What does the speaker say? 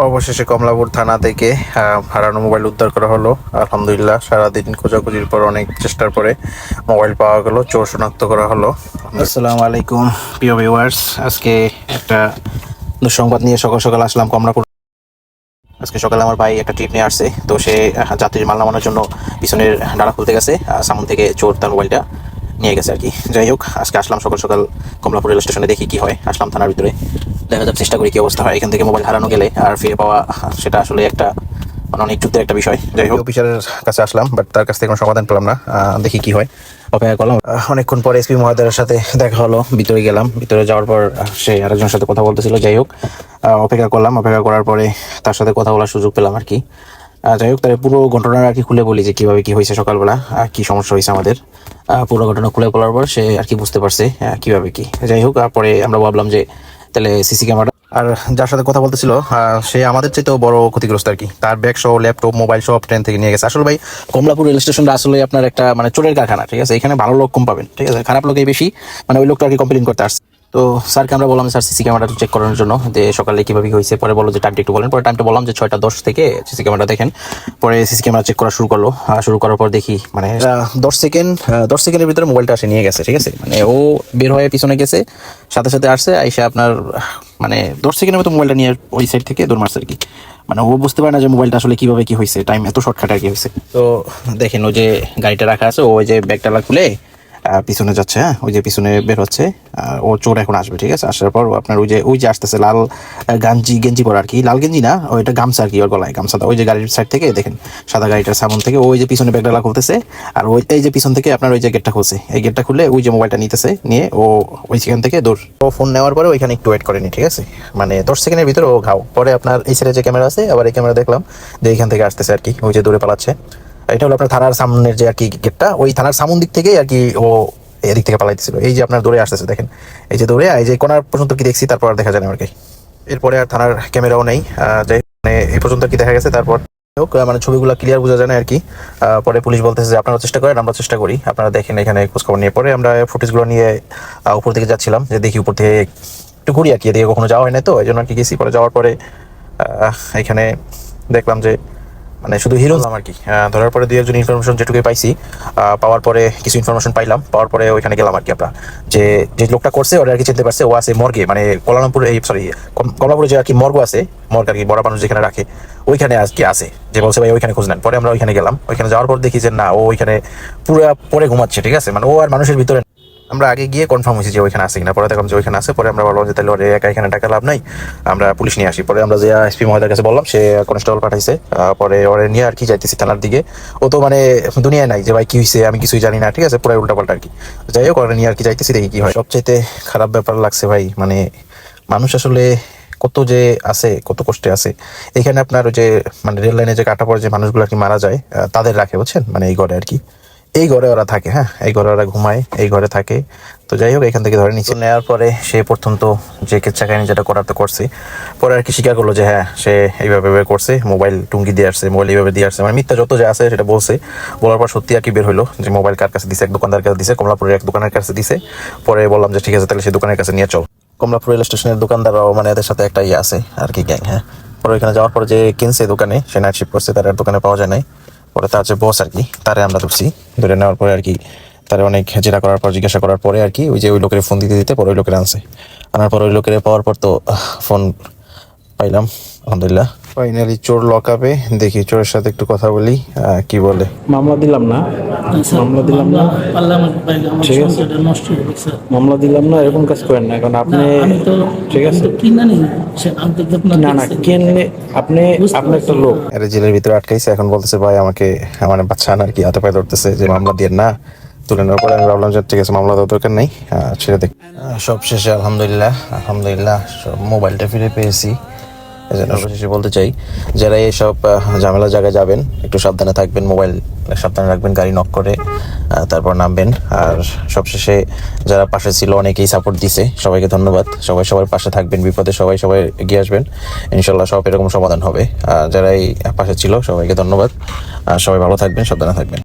অবশেষে কমলাপুর থানা থেকে হারানো মোবাইল উদ্ধার করা হলো। আলহামদুলিল্লাহ, সারাদিন খোঁজাখুঁজির পর অনেক চেষ্টার পরে মোবাইল পাওয়া গেল, চোর শনাক্ত করা হলো। আসসালামু আলাইকুম প্রিয় ভিউয়ার্স, আজকে একটা দুঃসংবাদ নিয়ে সকাল সকাল আসলাম কমলাপুর। আজকে সকালে আমার ভাই একটা ট্রিপ নিয়ে আসছে, তো সে যাত্রীর মাল নামানোর জন্য পিছনের ডালা খুলতে গেছে, সামন থেকে চোর তার মোবাইলটা নিয়ে গেছে আর কি। যাই হোক, আজকে আসলাম সকাল সকাল কমলাপুর রেল স্টেশনে, দেখি কি হয়। আসলাম থানার ভিতরে, দেখা যাক চেষ্টা করি কি অবস্থা হয়। এখান থেকে মোবাইল হারানো গেলে আর ফিরে পাওয়া, সেটা আসলে একটা অনেক যুদ্ধের একটা বিষয়। যাই হোক, অফিসারের কাছে আসলাম, বাট তার কাছ থেকে কোনো সমাধান পেলাম না। দেখি কি হয়, অপেক্ষা করলাম। অনেকক্ষণ পরে এসপি মহোদয়ের সাথে দেখা হলো, ভিতরে গেলাম। ভিতরে যাওয়ার পর সে আরেকজনের সাথে কথা বলতেছিল। যাই হোক, অপেক্ষা করলাম। অপেক্ষা করার পরে তার সাথে কথা বলার সুযোগ পেলাম আর কি। যাই হোক, তার পুরো ঘটনা আর কি খুলে বলি যে কিভাবে কি হয়েছে সকালবেলা, কি সমস্যা হয়েছে আমাদের। পুরো ঘটনা খুলে বলার পর সে আর কি বুঝতে পারছে কিভাবে কি। যাই হোক, পরে আমরা ভাবলাম যে তাহলে সিসি ক্যামেরা, আর যার সাথে কথা বলতেছিল সে আমাদের চাইতেও বড় ক্ষতিগ্রস্ত আর কি। তার ব্যাগ সহ ল্যাপটপ মোবাইল সব ট্রেন থেকে নিয়ে গেছে। আসলে ভাই, কমলাপুর রেল স্টেশনটা আসলে আপনার একটা মানে চোরের কারখানা, ঠিক আছে। এখানে ভালো লোক কম পাবেন, ঠিক আছে, খারাপ লোকই বেশি। মানে ওই লোকটা আর কি কমপ্লেন করতে আসছে। তো স্যারকে আমরা বললাম স্যার সিসি ক্যামেরাটা চেক করার জন্য, যে সকালে কিভাবে হয়েছে। পরে বললো যে টাইমটা একটু বলেন। পরে টাইমটা বললাম যে 6:10 থেকে সিসি ক্যামেরা দেখেন। পরে সিসি ক্যামেরা চেক করা শুরু করলো। শুরু করার পর দেখি মানে 10 সেকেন্ডের ভিতরে মোবাইলটা আসে নিয়ে গেছে, ঠিক আছে। মানে ও বের হয়ে পিছনে গেছে, সাথে সাথে আসছে, আইসা আপনার মানে 10 সেকেন্ডের মতো মোবাইলটা নিয়ে ওই সাইড থেকে দৌড় মারছে আর কি। মানে ও বুঝতে পারে না যে মোবাইলটা আসলে কিভাবে কি হয়েছে, টাইম এত শর্টকাট আর কি হয়েছে। তো দেখেন, ও যে গাড়িটা রাখা আছে, ওই যে ব্যাগটা খুলে পিছনে যাচ্ছে। হ্যাঁ, ওই যে পিছনে বের হচ্ছে। ও চোর এখন আসবে, ঠিক আছে। আসার পর আপনার ওই যে আসতেছে লাল গেঞ্জি পরা আর কি, লাল গেঞ্জি না, ওইটা গামছা আর কি, ওর গলায় গামছাটা। ওই যে গাড়ির সাইড থেকে দেখেন, সাদা গাড়িটার সামন থেকে ওই যে পিছনে ব্যাগডালা খুলতেছে। আর এই যে পিছন থেকে আপনার ওই যে গেটটা খুলছে, এই গেটটা খুলে ওই যে মোবাইলটা নিতেছে, নিয়ে ও ওই সেখান থেকে দৌড়। ও ফোন নেওয়ার পরে ওইখানে একটু ওয়েট করেনি, ঠিক আছে। মানে 10 সেকেন্ডের ভিতরে ও ঘাও। পরে আপনার এই সাইডে যে ক্যামেরা আছে, আবার এই ক্যামেরা দেখলাম যে এইখান থেকে আসতেছে আর কি, ওই যে দৌড়ে পালাচ্ছে। এটা হলো আপনার থানার সামনের যে আর কি গেটটা, ওই থানার সামন দিক থেকে আর কি ও এদিক থেকে পালাইতেছিল। এই যে আপনার দৌড়ে আসতেছে দেখেন, এই যে দৌড়ে, এই যে কোনার পর্যন্ত কি দেখছি, তারপর আর দেখা যায় না আর কি। এরপরে আর থানার ক্যামেরাও নেই, যাই মানে এই পর্যন্ত কি দেখা গেছে। তারপর হোক, মানে ছবিগুলো ক্লিয়ার বোঝা যায় না আর কি। পরে পুলিশ বলতেছে যে আপনারা চেষ্টা করেন, আমরা চেষ্টা করি, আপনারা দেখেন এখানে খোঁজখবর নিয়ে। পরে আমরা ফুটেজগুলো নিয়ে উপর থেকে যাচ্ছিলাম, যে দেখি উপর থেকে একটু ঘুরি আর কি, এদিকে কখনো যাওয়া হয় না, তো এই জন্য আর কি গেছি। পরে যাওয়ার পরে এখানে দেখলাম যে মানে শুধু হিরো আর কি। ধরার পরে 2-1 ইনফরমেশন যেটুকুই পাইছি, পাওয়ার পরে কিছু ইনফরমেশন পাইলাম, পাওয়ার পরে ওইখানে গেলাম আর কি। আমরা যে লোকটা করছে ওরা আর কি চিনতে পারছে, ও আছে মর্গে, মানে কোলালামপুরে, এই সরি কমলাপুরে যে আর কি মর্গ আছে, মর্গ আর কি বড় মানুষ যেখানে রাখে, ওইখানে আর কি আছে। যে বলছে ভাই ওইখানে খোঁজ নেন। পরে আমরা ওইখানে গেলাম। ওইখানে যাওয়ার পর দেখি যে না, ও ওইখানে পুরো পরে ঘুমাচ্ছে, ঠিক আছে। মানে ও আর মানুষের ভিতরে। আমরা আগে গিয়ে কনফার্ম হয়েছি যে ওইখানে আছে কিনা। পরে দেখলাম যে ওইখানে আছে। পরে আমরা বললাম যে তাহলে ওরে একা এখানে টাকা লাভ নাই, আমরা পুলিশ নিয়ে আসি। পরে আমরা যে এসপি মহোদয়ের কাছে বললাম, সে কনস্টেবল পাঠাইছে। পরে ওরে নিয়ে আর কি যাইতেছি থানার দিকে। ও তো মানে দুনিয়ায় নাই যে ভাই কি হয়েছে আমি কিছুই জানি না, ঠিক আছে, পুরো উল্টাপাল্টা আর কি। যাই হোক, ওরে নিয়ে আর কি যাইতেছি, দেখি কি হয়। সবচাইতে খারাপ ব্যাপার লাগছে ভাই, মানে মানুষ আসলে কত যে আছে, কত কষ্টে আছে। এখানে আপনার ওই যে মানে রেল লাইনে যে কাটা পড়ে যে মানুষগুলো আর কি মারা যায়, তাদের রাখে, বুঝছেন, মানে এই ঘরে আর কি। এই ঘরে ওরা থাকে, হ্যাঁ, এই ঘরে ওরা ঘুমায়, এই ঘরে থাকে। তো যাই হোক, এখান থেকে ধরে নিচে নেওয়ার পরে সে প্রথম তো যে কেচ্ছা কাহিনী যেটা করার তো করছে, পরে আর কি স্বীকার করলো যে হ্যাঁ, সে এইভাবে করছে, মোবাইল টুঙ্গি দিয়ে আসছে, মোবাইল এইভাবে দিয়ে আসছে, মানে মিথ্যা যত যা আছে সেটা বলছে। বলার পর সত্যি আর কি বের হলো যে মোবাইল কার কাছে দিছে, এক দোকানদার কাছে দিছে, কমলাপুরের এক দোকানের কাছে দিছে। পরে বললাম যে ঠিক আছে, তাহলে সেই দোকানের কাছে নিয়ে চল। কমলাপুর রেল স্টেশনের দোকানদাররাও মানে এদের সাথে একটা ইয়ে আছে আর কি, গ্যাং। হ্যাঁ, পরে ওইখানে যাওয়ার পরে যে কিনছে দোকানে, সে নাইট শিফট করছে, তার আর দোকানে পাওয়া যায় নাই। পরে তার যে বস আর কি, তারে আমরা ধরছি। ধরে নেওয়ার পরে আর কি তারে অনেক জেরা করার পর, জিজ্ঞাসা করার পরে আর কি ওই লোকের ফোন দিতে পরে ওই লোকের আনার পর ওই লোকের পাওয়ার পর তো ফোন পাইলাম, আলহামদুলিল্লাহ। ফাইনালি চোর লকআপে। দেখি চোরের সাথে একটু কথা বলি, কি বলে। মামলা দিলাম না, মামলা দিলাম না, ঠিক আছে, মামলা দিলাম না, এরকম কাজ করেন না। কারণ আপনি, ঠিক আছে, না না কেন, আপনি আপনার একটা লোক আরে জেলের ভিতরে আটকাইছে, এখন বলতেছে ভাই আমাকে মানে বাচ্চা আর কি হাতে পায়ে ধরতেছে যে মামলা দিয়ে না। তুলে নেওয়ার পরে আমি ভাবলাম যে ঠিক আছে, মামলা দেওয়ার দরকার নেই, ছেড়ে দেখ। সব শেষে আলহামদুলিল্লাহ, আলহামদুলিল্লাহ সব মোবাইলটা ফিরে পেয়েছি। এই জন্য অবশেষে বলতে চাই, যারা এইসব ঝামেলা জায়গায় যাবেন একটু সাবধানে থাকবেন, মোবাইল সাবধানে রাখবেন, গাড়ি নক করে তারপর নামবেন। আর সবশেষে যারা পাশে ছিল, অনেকেই সাপোর্ট দিছে, সবাইকে ধন্যবাদ। সবাই সবার পাশে থাকবেন, বিপদে সবাই এগিয়ে আসবেন, ইনশাল্লাহ সব এরকম সমাধান হবে। যারা এই পাশে ছিল সবাইকে ধন্যবাদ। সবাই ভালো থাকবেন, সাবধানে থাকবেন।